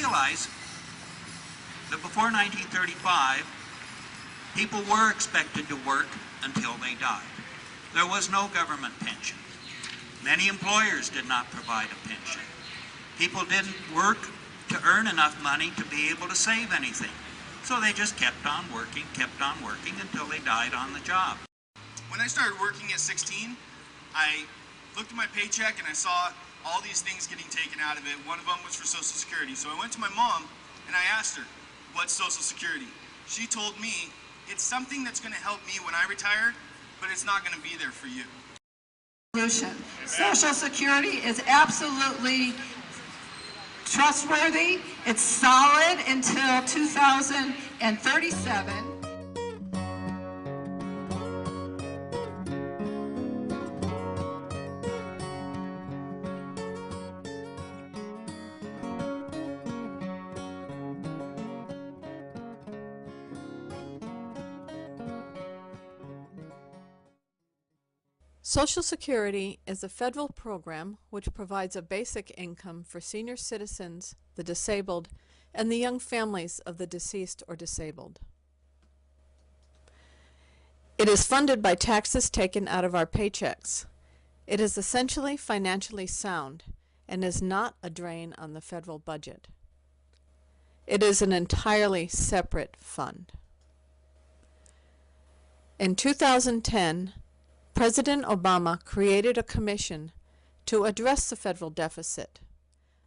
realize that before 1935, people were expected to work until they died. There was no government pension. Many employers did not provide a pension. People didn't work to earn enough money to be able to save anything. So they just kept on working until they died on the job. When I started working at 16, I looked at my paycheck and I saw all these things getting taken out of it. One of them was for Social Security. So I went to my mom and I asked her, what's Social Security? She told me, it's something that's going to help me when I retire, but it's not going to be there for you. Social Security is absolutely trustworthy. It's solid until 2037. Social Security is a federal program which provides a basic income for senior citizens, the disabled, and the young families of the deceased or disabled. It is funded by taxes taken out of our paychecks. It is essentially financially sound and is not a drain on the federal budget. It is an entirely separate fund. In 2010, President Obama created a commission to address the federal deficit,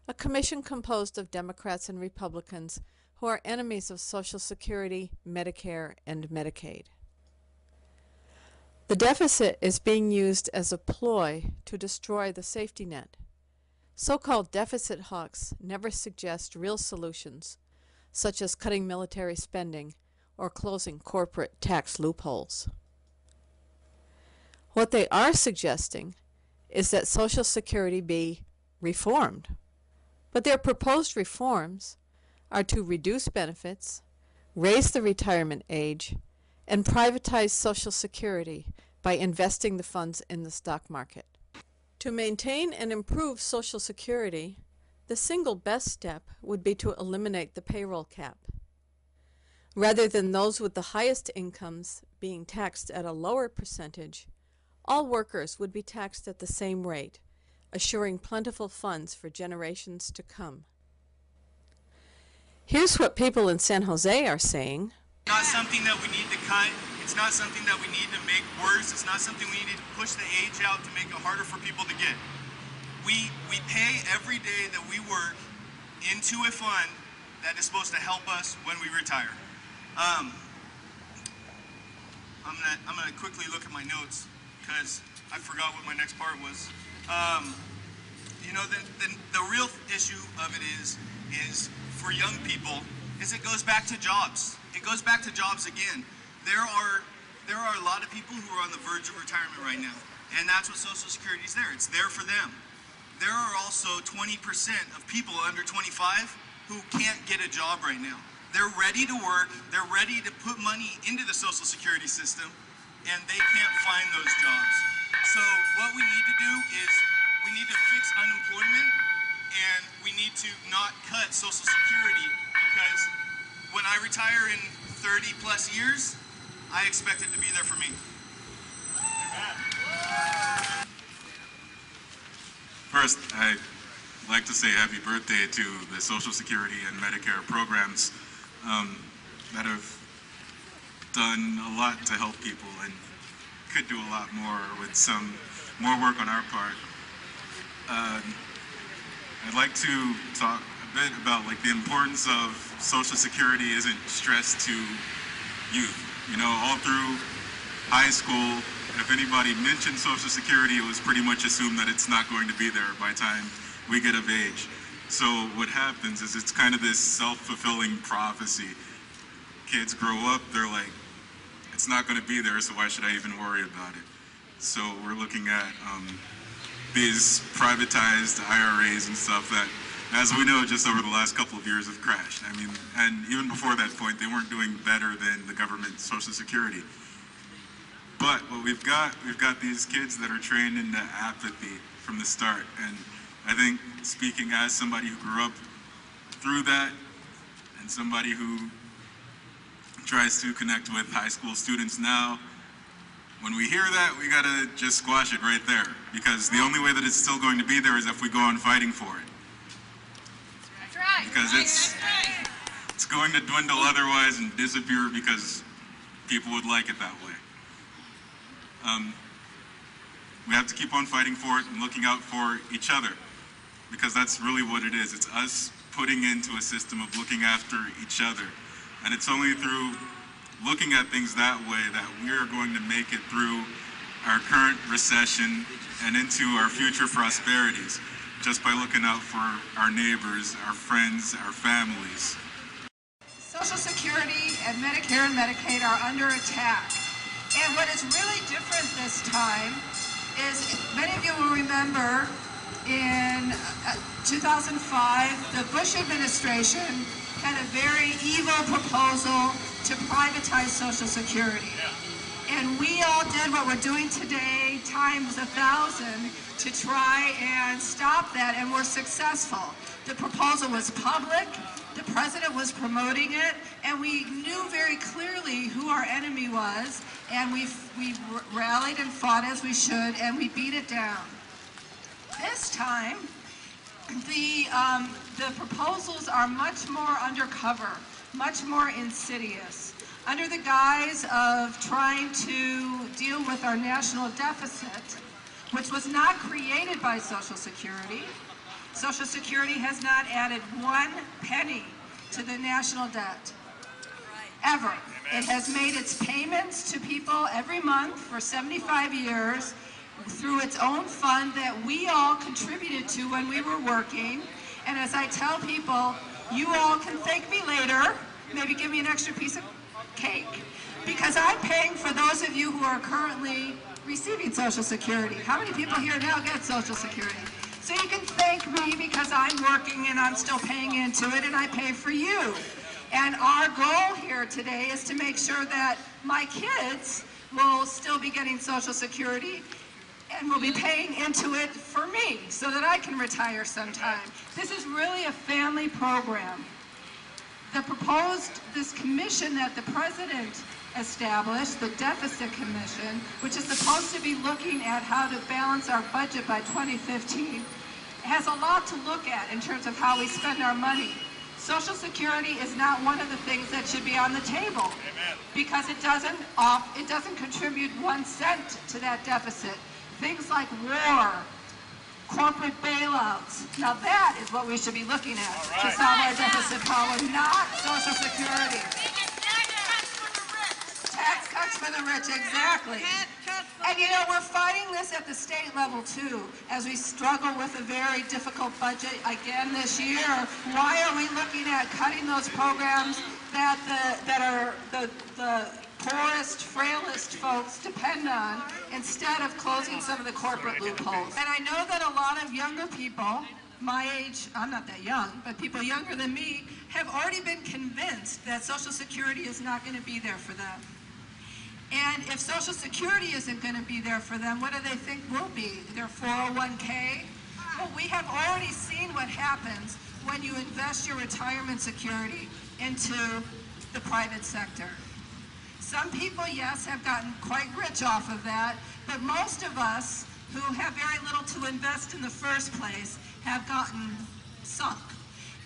a commission composed of Democrats and Republicans who are enemies of Social Security, Medicare, and Medicaid. The deficit is being used as a ploy to destroy the safety net. So-called deficit hawks never suggest real solutions, such as cutting military spending or closing corporate tax loopholes. What they are suggesting is that Social Security be reformed. But their proposed reforms are to reduce benefits, raise the retirement age, and privatize Social Security by investing the funds in the stock market. To maintain and improve Social Security, the single best step would be to eliminate the payroll cap. Rather than those with the highest incomes being taxed at a lower percentage, all workers would be taxed at the same rate, assuring plentiful funds for generations to come. Here's what people in San Jose are saying. Not something that we need to cut. It's not something that we need to make worse. It's not something we need to push the age out to make it harder for people to get. We pay every day that we work into a fund that is supposed to help us when we retire. I'm gonna quickly look at my notes, because I forgot what my next part was. You know, the real issue of it is for young people, is it goes back to jobs. It goes back to jobs again. There are a lot of people who are on the verge of retirement right now, and that's what Social Security is there. It's there for them. There are also 20% of people under 25 who can't get a job right now. They're ready to work. They're ready to put money into the Social Security system, and they can't find those jobs. So what we need to do is we need to fix unemployment, and we need to not cut Social Security, because when I retire in 30 plus years, I expect it to be there for me. First, I'd like to say happy birthday to the Social Security and Medicare programs that have done a lot to help people and could do a lot more with some more work on our part. I'd like to talk a bit about the importance of Social Security isn't stressed to youth. You know, all through high school, if anybody mentioned Social Security, it was pretty much assumed that it's not going to be there by the time we get of age. So what happens is it's kind of this self-fulfilling prophecy. Kids grow up, they're like, it's not going to be there, so why should I even worry about it? So we're looking at these privatized IRAs and stuff that, as we know, just over the last couple of years have crashed. I mean, and even before that point, they weren't doing better than the government Social Security. But what we've got these kids that are trained into apathy from the start. And I think, speaking as somebody who grew up through that, and somebody who tries to connect with high school students now, when we hear that, we gotta just squash it right there, because the only way that it's still going to be there is if we go on fighting for it. That's right. Because it's going to dwindle otherwise and disappear because people would like it that way. We have to keep on fighting for it and looking out for each other, because that's really what it is. It's us putting into a system of looking after each other. And it's only through looking at things that way that we are going to make it through our current recession and into our future prosperities, just by looking out for our neighbors, our friends, our families. Social Security and Medicare and Medicaid are under attack. And what is really different this time is, many of you will remember, in 2005, the Bush administration had a very evil proposal to privatize Social Security. And we all did what we're doing today times 1,000 to try and stop that, and we're successful. The proposal was public, the president was promoting it, and we knew very clearly who our enemy was, and we rallied and fought as we should, and we beat it down. This time, the proposals are much more undercover, much more insidious. Under the guise of trying to deal with our national deficit, which was not created by Social Security. Social Security has not added 1 penny to the national debt, ever. It has made its payments to people every month for 75 years through its own fund that we all contributed to when we were working. And as I tell people, you all can thank me later, maybe give me an extra piece of cake, because I'm paying for those of you who are currently receiving Social Security. How many people here now get Social Security? So you can thank me because I'm working and I'm still paying into it, and I pay for you. And our goal here today is to make sure that my kids will still be getting Social Security and will be paying into it for me so that I can retire sometime. This is really a family program. This commission that the president established, the Deficit Commission, which is supposed to be looking at how to balance our budget by 2015, has a lot to look at in terms of how we spend our money. Social Security is not one of the things that should be on the table. Amen. Because it doesn't contribute 1 cent to that deficit. Things like war, corporate bailouts. Now that is what we should be looking at to solve our deficit problem, not Social Security. Tax cuts for the rich, exactly. And you know, we're fighting this at the state level too, as we struggle with a very difficult budget again this year. Why are we looking at cutting those programs that are the poorest, frailest folks depend on, instead of closing some of the corporate loopholes? And I know that a lot of younger people, my age, I'm not that young, but people younger than me, have already been convinced that Social Security is not going to be there for them. And if Social Security isn't going to be there for them, what do they think will be? Their 401k? Well, we have already seen what happens when you invest your retirement security into the private sector. Some people, yes, have gotten quite rich off of that, but most of us who have very little to invest in the first place have gotten sunk.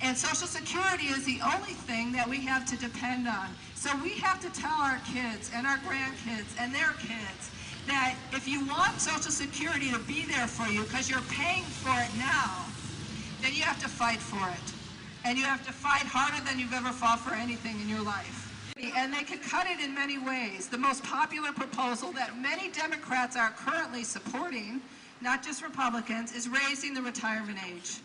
And Social Security is the only thing that we have to depend on. So we have to tell our kids and our grandkids and their kids that if you want Social Security to be there for you because you're paying for it now, then you have to fight for it. And you have to fight harder than you've ever fought for anything in your life. And they could cut it in many ways. The most popular proposal that many Democrats are currently supporting, not just Republicans, is raising the retirement age.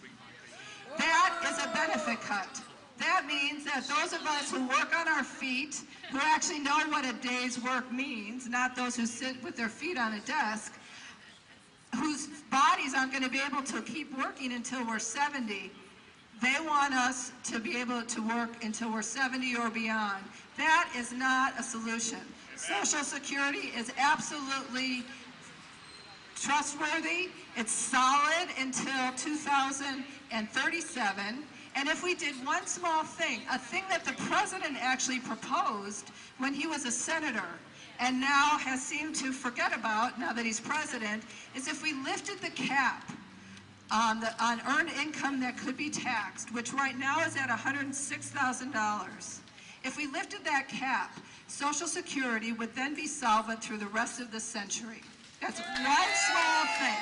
That is a benefit cut. That means that those of us who work on our feet, who actually know what a day's work means, not those who sit with their feet on a desk, whose bodies aren't going to be able to keep working until we're 70, they want us to be able to work until we're 70 or beyond. That is not a solution. Social Security is absolutely trustworthy. It's solid until 2037, And if we did one small thing, a thing that the president actually proposed when he was a senator and now has seemed to forget about now that he's president, is if we lifted the cap on earned income that could be taxed, which right now is at $106,000. If we lifted that cap, Social Security would then be solvent through the rest of the century. That's one small thing.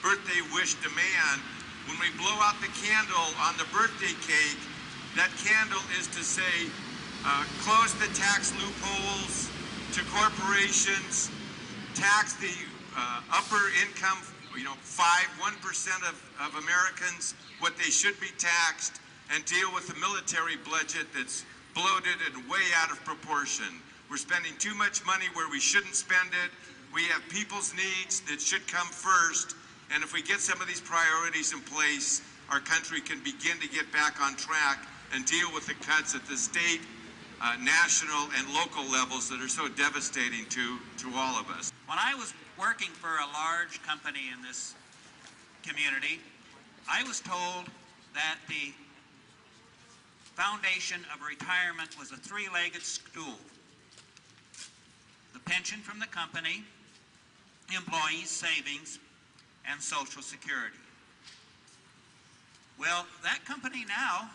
Birthday wish demand, when we blow out the candle on the birthday cake, that candle is to say, close the tax loopholes to corporations, tax the upper income, 1% of Americans, what they should be taxed, and deal with the military budget that's bloated and way out of proportion. We're spending too much money where we shouldn't spend it. We have people's needs that should come first, and if we get some of these priorities in place, our country can begin to get back on track and deal with the cuts at the state, national, and local levels that are so devastating to all of us. When I was working for a large company in this community, I was told that the foundation of retirement was a three-legged stool. The pension from the company, employees' savings, and Social Security. Well, that company now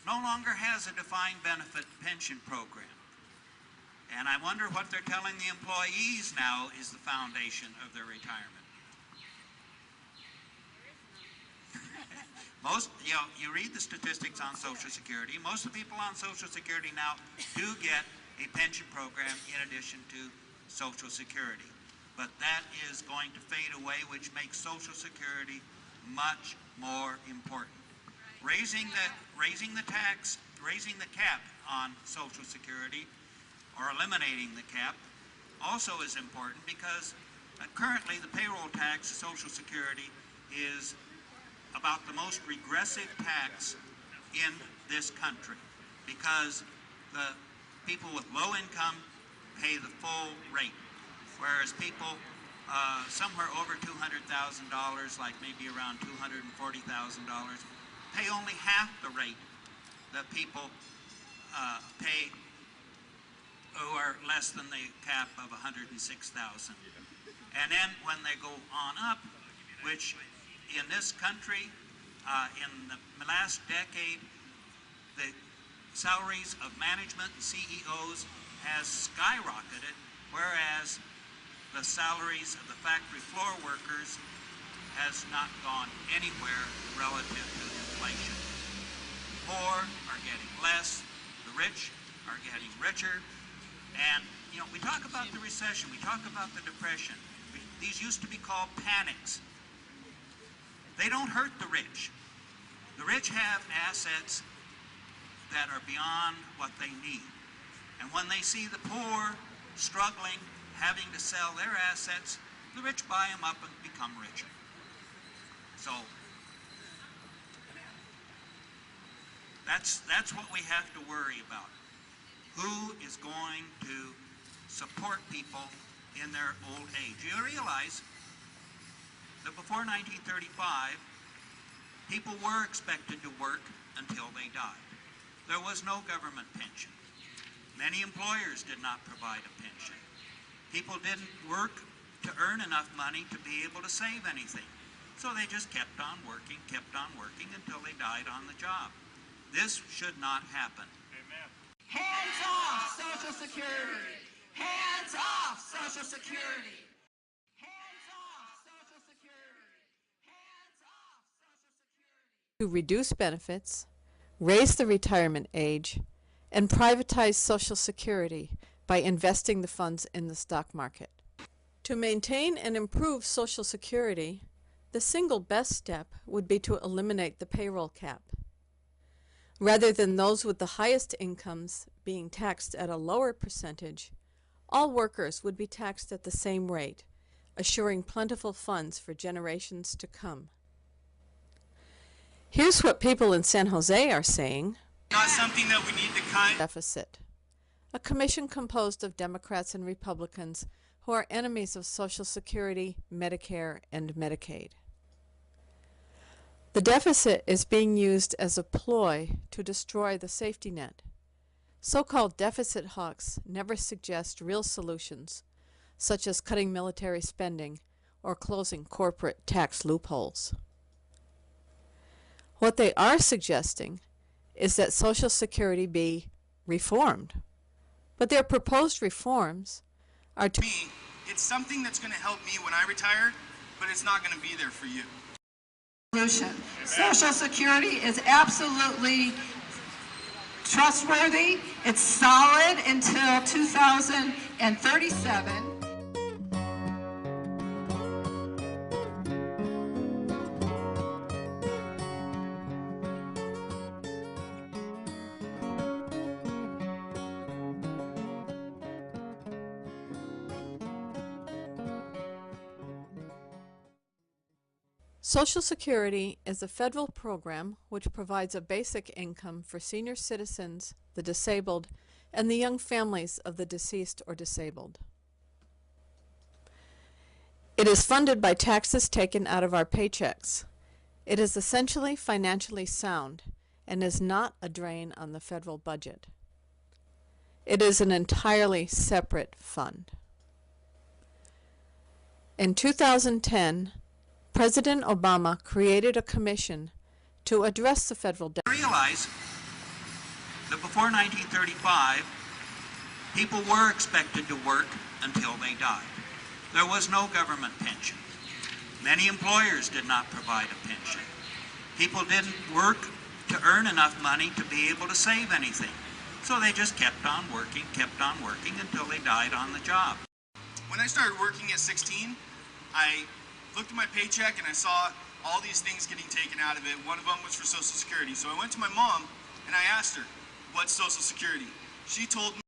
no longer has a defined benefit pension program. And I wonder what they're telling the employees now is the foundation of their retirement. Most, you read the statistics on Social Security. Most of the people on Social Security now do get a pension program in addition to Social Security. But that is going to fade away, which makes Social Security much more important. Raising the cap on Social Security, or eliminating the cap, also is important because currently the payroll tax, Social Security, is about the most regressive tax in this country because the people with low income pay the full rate, whereas people somewhere over $200,000, like maybe around $240,000, pay only half the rate that people pay who are less than the cap of $106,000. And then when they go on up, which in this country, in the last decade, the salaries of management and CEOs has skyrocketed, whereas the salaries of the factory floor workers has not gone anywhere relative to inflation. Poor are getting less, the rich are getting richer, and we talk about the recession, we talk about the depression. These used to be called panics. They don't hurt the rich. The rich have assets that are beyond what they need. And when they see the poor struggling, having to sell their assets, the rich buy them up and become richer. So that's what we have to worry about. Who is going to support people in their old age? You realize that before 1935, people were expected to work until they died. There was no government pension. Many employers did not provide a pension. People didn't work to earn enough money to be able to save anything. So they just kept on working until they died on the job. This should not happen. Amen. Hands off Social Security! Hands off Social Security! Hands off Social Security! Hands off Social Security! To reduce benefits, raise the retirement age, and privatize Social Security by investing the funds in the stock market. To maintain and improve Social Security, the single best step would be to eliminate the payroll cap. Rather than those with the highest incomes being taxed at a lower percentage, all workers would be taxed at the same rate, assuring plentiful funds for generations to come. Here's what people in San Jose are saying. Not something that we need to cut. Deficit. A commission composed of Democrats and Republicans who are enemies of Social Security, Medicare, and Medicaid. The deficit is being used as a ploy to destroy the safety net. So-called deficit hawks never suggest real solutions, such as cutting military spending or closing corporate tax loopholes. What they are suggesting is that Social Security be reformed. But their proposed reforms are to Me, it's something that's going to help me when I retire, but it's not going to be there for you. Social Security is absolutely trustworthy. It's solid until 2037. Social Security is a federal program which provides a basic income for senior citizens, the disabled, and the young families of the deceased or disabled. It is funded by taxes taken out of our paychecks. It is essentially financially sound and is not a drain on the federal budget. It is an entirely separate fund. In 2010, President Obama created a commission to address the federal debt. Realize that before 1935, people were expected to work until they died. There was no government pension. Many employers did not provide a pension. People didn't work to earn enough money to be able to save anything. So they just kept on working until they died on the job. When I started working at 16, I looked at my paycheck and I saw all these things getting taken out of it. One of them was for Social Security. So I went to my mom and I asked her, what's Social Security? She told me